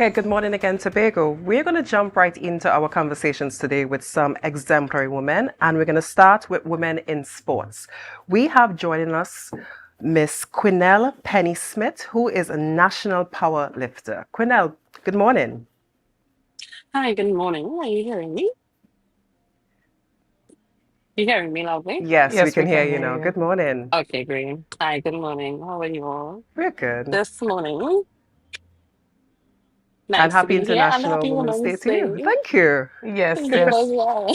Okay, good morning again, Tobago. We're going to jump right into our conversations today with some exemplary women, and we're going to start with women in sports. We have joining us Miss Quinell Penny Smith, who is a national power lifter. Quinell, good morning. Hi, good morning. Are you hearing me? You hearing me loudly? Yes, we Yes, can we hear can you hear now. you. Good morning. Okay, great. Hi, good morning. How are you all? We're good. This morning, And nice to happy be here, and International happy Women's Day Women's to you. Day. Thank you. Yes, You as yes. well.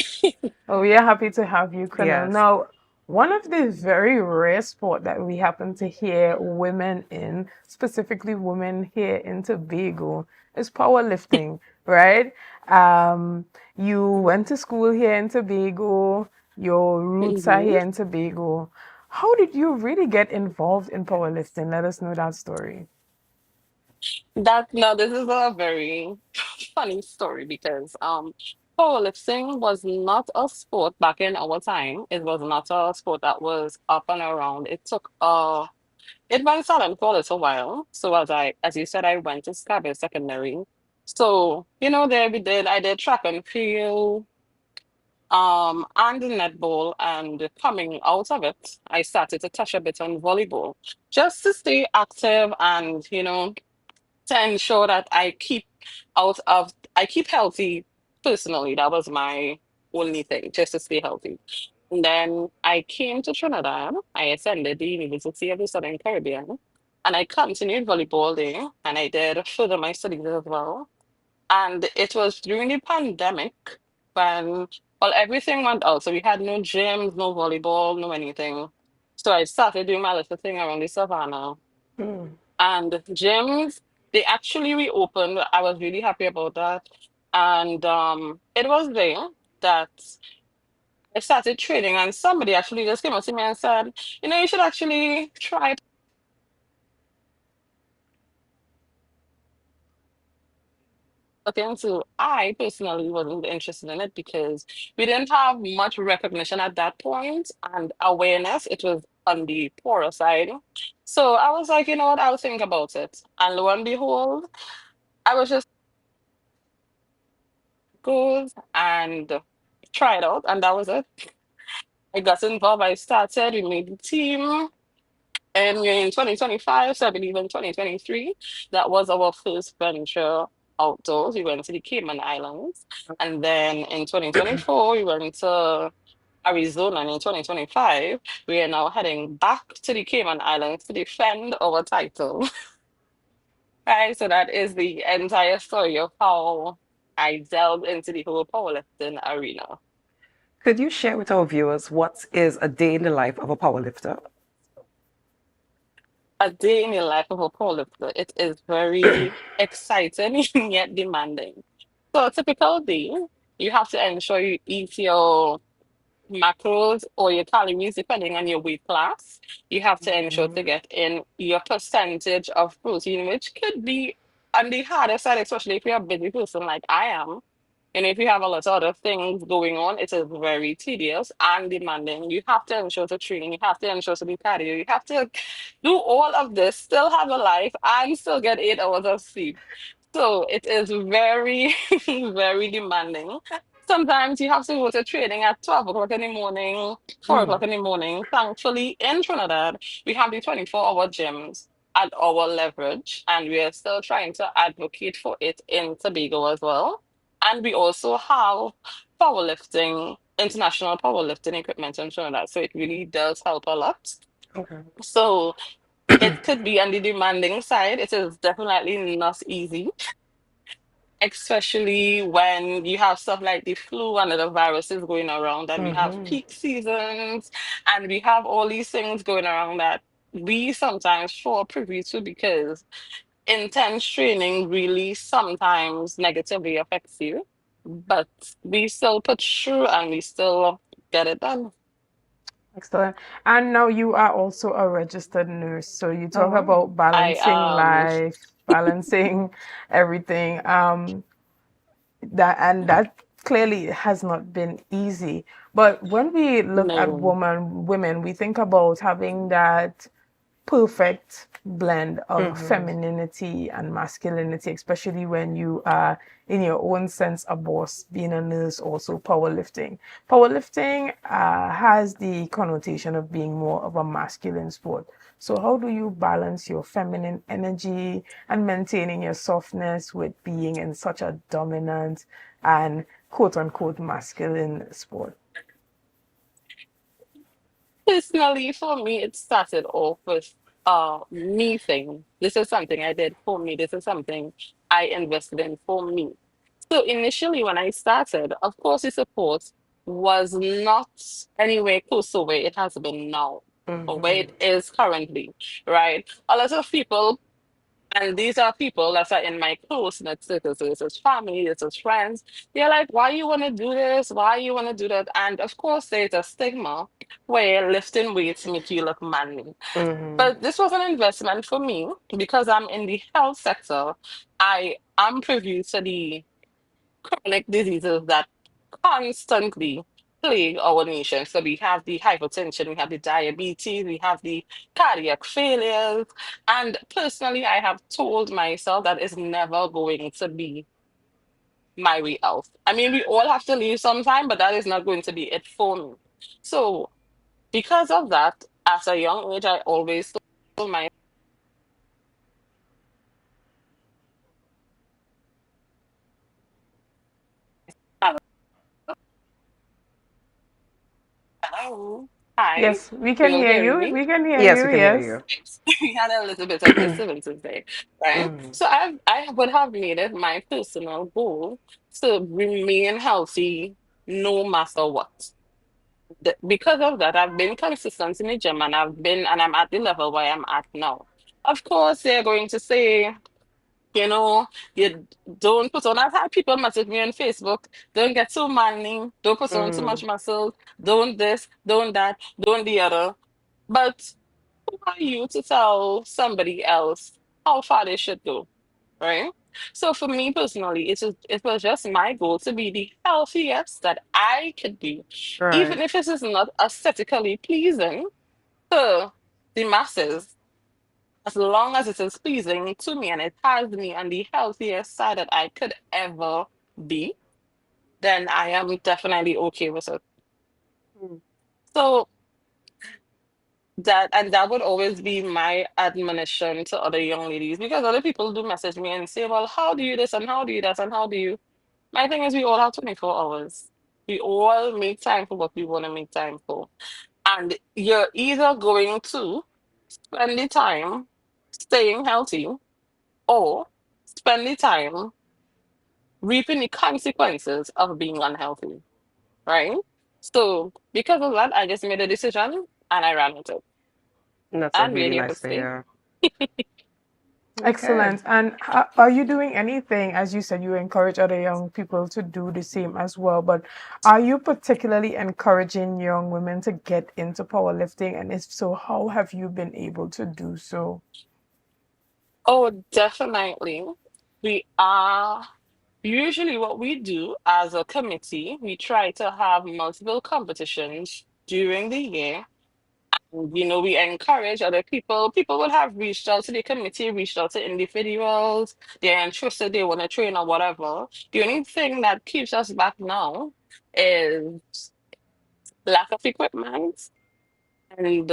Oh, we are happy to have you, Quinell. Yes. Now, one of the very rare sport that we happen to hear women in, specifically women here in Tobago, is powerlifting, right? Um, you went to school here in Tobago. Your roots are hmm here in Tobago. How did you really get involved in powerlifting? Let us know that story. That now this is a very funny story because powerlifting was not a sport back in our time. It was not a sport that was up and around. It went silent for a little while. So as you said, I went to Scarborough Secondary. So, there I did track and field, and netball, and coming out of it, I started to touch a bit on volleyball just to stay active and, to ensure that I keep healthy personally. That was my only thing, just to stay healthy. And then I came to Trinidad. I attended the University of the Southern Caribbean, and I continued volleyball there, and I did further my studies as well. And it was during the pandemic when, well, everything went out. So we had no gyms, no volleyball, no anything. So I started doing my little thing around the savannah. Hmm. And gyms, they actually reopened. I was really happy about that. And it was there that I started training, and somebody actually just came up to me and said, you should actually try looking into. I personally wasn't interested in it because we didn't have much recognition at that point and awareness. It was on the poorer side. So I was like, you know what, I'll think about it. And lo and behold, I was just goes and tried out, and that was it. I got involved. I started. We made the team. And we're in 2025, so I believe in 2023, that was our first venture outdoors. We went to the Cayman Islands. And then in 2024, we went to Arizona. And in 2025, we are now heading back to the Cayman Islands to defend our title. Right? So that is the entire story of how I delved into the whole powerlifting arena. Could you share with our viewers what is a day in the life of a powerlifter? A day in the life of a powerlifter, it is very exciting yet demanding. So a typical day, you have to ensure you eat your macros or your calories depending on your weight class. You have to ensure to get in your percentage of protein, which could be on the harder side, especially if you're a busy person like I am. And if you have a lot of other things going on, it is very tedious and demanding. You have to ensure to train, you have to ensure to do cardio, you have to do all of this, still have a life, and still get 8 hours of sleep. So it is very, very demanding. Sometimes you have to go to training at 12 o'clock in the morning, 4 Hmm. o'clock in the morning. Thankfully, in Trinidad, we have the 24-hour gyms at our leverage, and we are still trying to advocate for it in Tobago as well. And we also have powerlifting, international powerlifting equipment in Trinidad. So it really does help a lot. Okay. So it could be on the demanding side. It is definitely not easy, especially when you have stuff like the flu and other viruses going around, and we have Hmm. peak seasons, and we have all these things going around that we sometimes fall privy to because intense training really sometimes negatively affects you. But we still push through and we still get it done. Excellent. And now you are also a registered nurse. So you Oh, talk wow. about I balancing life, balancing everything. That clearly has not been easy. But when we look at no. women, we think about having that perfect blend of Mm-hmm. femininity and masculinity, especially when you are, in your own sense, a boss, being a nurse, also powerlifting. Powerlifting has the connotation of being more of a masculine sport. So, how do you balance your feminine energy and maintaining your softness with being in such a dominant and quote unquote masculine sport? Personally, for me, it started off with me thing. This is something I did for me. This is something I invested in for me. So initially, when I started, of course, the support was not anywhere close to where it has been now or where Mm-hmm. it is currently, right? A lot of people, and these are people that are in my close knit circle. So this is family, this is friends. They're like, why you want to do this? Why you want to do that? And of course, there's a stigma where lifting weights make you look manly. Mm-hmm. But this was an investment for me because I'm in the health sector. I am privy to the chronic diseases that constantly plague our nation. So we have the hypertension, we have the diabetes, we have the cardiac failures. And personally, I have told myself that it's never going to be my way out. I mean, we all have to leave sometime, but that is not going to be it for me. So because of that, at a young age, I always told myself, hello, hi, Yes, we you can all hear hearing you. me? We can hear Yes, you. we can hear Yes. you. We had a little bit of disturbances there, right? Mm-hmm. So I would have made it my personal goal to remain healthy no matter what. Because of that, I've been consistent in the gym and I'm at the level where I'm at now. Of course, they're going to say, you know, you don't put on. I've had people message me on Facebook, don't get too manly, don't put on too much Mm-hmm. muscle, don't this, don't that, don't the other. But who are you to tell somebody else how far they should go, right? So for me personally, it was just my goal to be the healthiest that I could be, even Right. if this is not aesthetically pleasing to the masses. As long as it is pleasing to me and it has me on the healthiest side that I could ever be, then I am definitely okay with it. So that would always be my admonition to other young ladies because other people do message me and say, well, how do you this and how do you that and how do you? My thing is we all have 24 hours. We all make time for what we want to make time for. And you're either going to spend the time staying healthy or spend the time reaping the consequences of being unhealthy, right? So because of that, I just made a decision and I ran with it. That's a And we're really here to nice to stay. hear. Okay. Excellent. And are you doing anything, as you said, you encourage other young people to do the same as well, but are you particularly encouraging young women to get into powerlifting? And if so, how have you been able to do so? Oh, definitely. We are usually what we do as a committee, we try to have multiple competitions during the year. We encourage other people. People will have reached out to the committee, reached out to individuals. They're interested, they want to train or whatever. The only thing that keeps us back now is lack of equipment and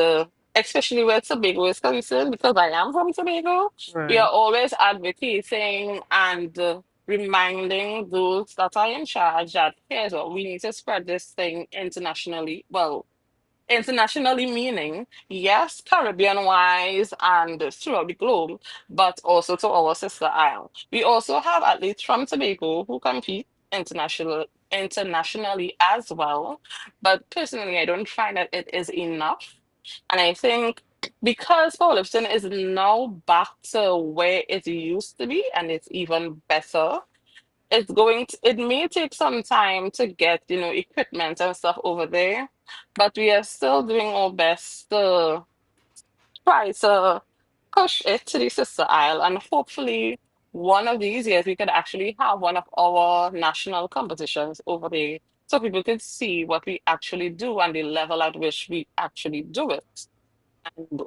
especially where Tobago is concerned, because I am from Tobago, we are Right. always advocating and reminding those that are in charge that here's what we need to spread this thing internationally. Well, internationally meaning, yes, Caribbean wise and throughout the globe, but also to our sister isle. We also have athletes from Tobago who compete internationally as well. But personally, I don't find that it is enough. And I think because powerlifting is now back to where it used to be and it's even better, it may take some time to get, equipment and stuff over there, but we are still doing our best to try to push it to the sister isle. And hopefully, one of these years, we could actually have one of our national competitions over there so people could see what we actually do and the level at which we actually do it. And,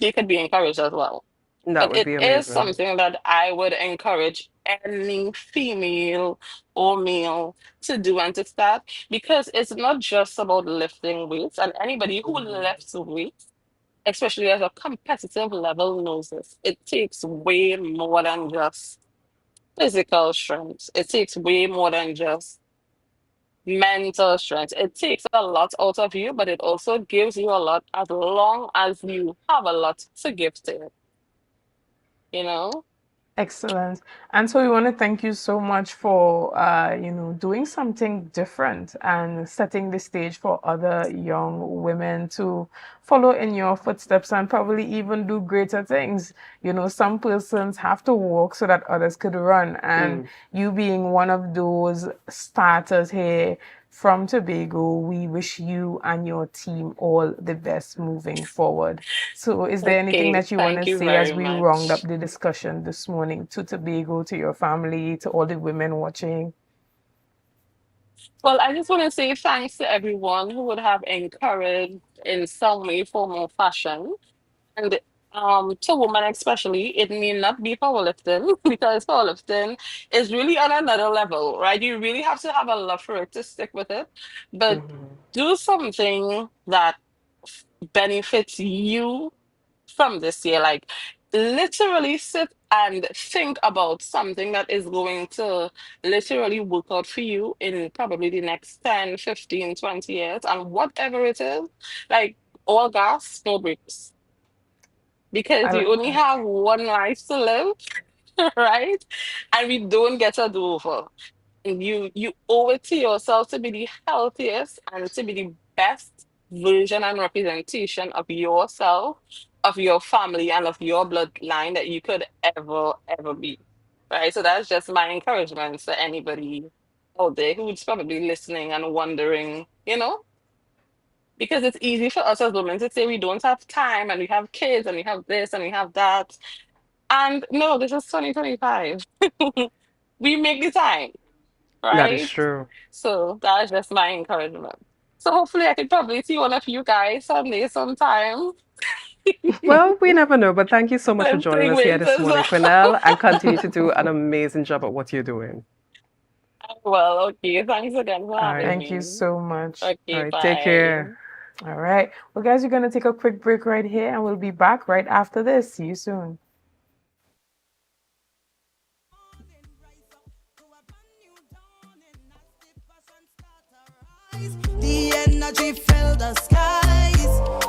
they could be encouraged as well. That But would it be is amazing. something that I would encourage any female or male to do and to start, because it's not just about lifting weights, and anybody who Mhm. lifts weights, especially at a competitive level, knows this. It takes way more than just physical strength. It takes way more than just mental strength. It takes a lot out of you, but it also gives you a lot as long as you have a lot to give to it, you know? Excellent. And so we want to thank you so much for, doing something different and setting the stage for other young women to follow in your footsteps and probably even do greater things. Some persons have to walk so that others could run. And Mm. you being one of those starters here from Tobago, we wish you and your team all the best moving forward. So, is there anything Okay, that you want to thank you say as very we round up much. the discussion this morning to Tobago, to your family, to all the women watching? Well, I just want to say thanks to everyone who would have encouraged in some way, form, or fashion. And to women especially, it may not be powerlifting because powerlifting is really on another level, right? You really have to have a love for it to stick with it. But Mhm. do something that benefits you from this year. Like literally sit and think about something that is going to literally work out for you in probably the next 10, 15, 20 years. And whatever it is, like all gas, no brakes. Because I you like only that. have one life to live, right? And we don't get a do-over. And you owe it to yourself to be the healthiest and to be the best version and representation of yourself, of your family, and of your bloodline that you could ever be. Right? So that's just my encouragement to anybody out there who's probably listening and wondering, because it's easy for us as women to say we don't have time and we have kids and we have this and we have that. And no, this is 2025. We make the time, That is right? true. So that's just my encouragement. So hopefully I could probably see one of you guys someday, sometime, Well, we never know, but thank you so much for joining lifting us here weights this as morning, well. Quinell, and continue to do an amazing job at what you're doing. Well, okay. Thanks again for All having right. Thank you me. so much. All Okay, right. Take bye. care. All right. Well, guys, we're going to take a quick break right here and we'll be back right after this. See you soon. The energy fill the skies.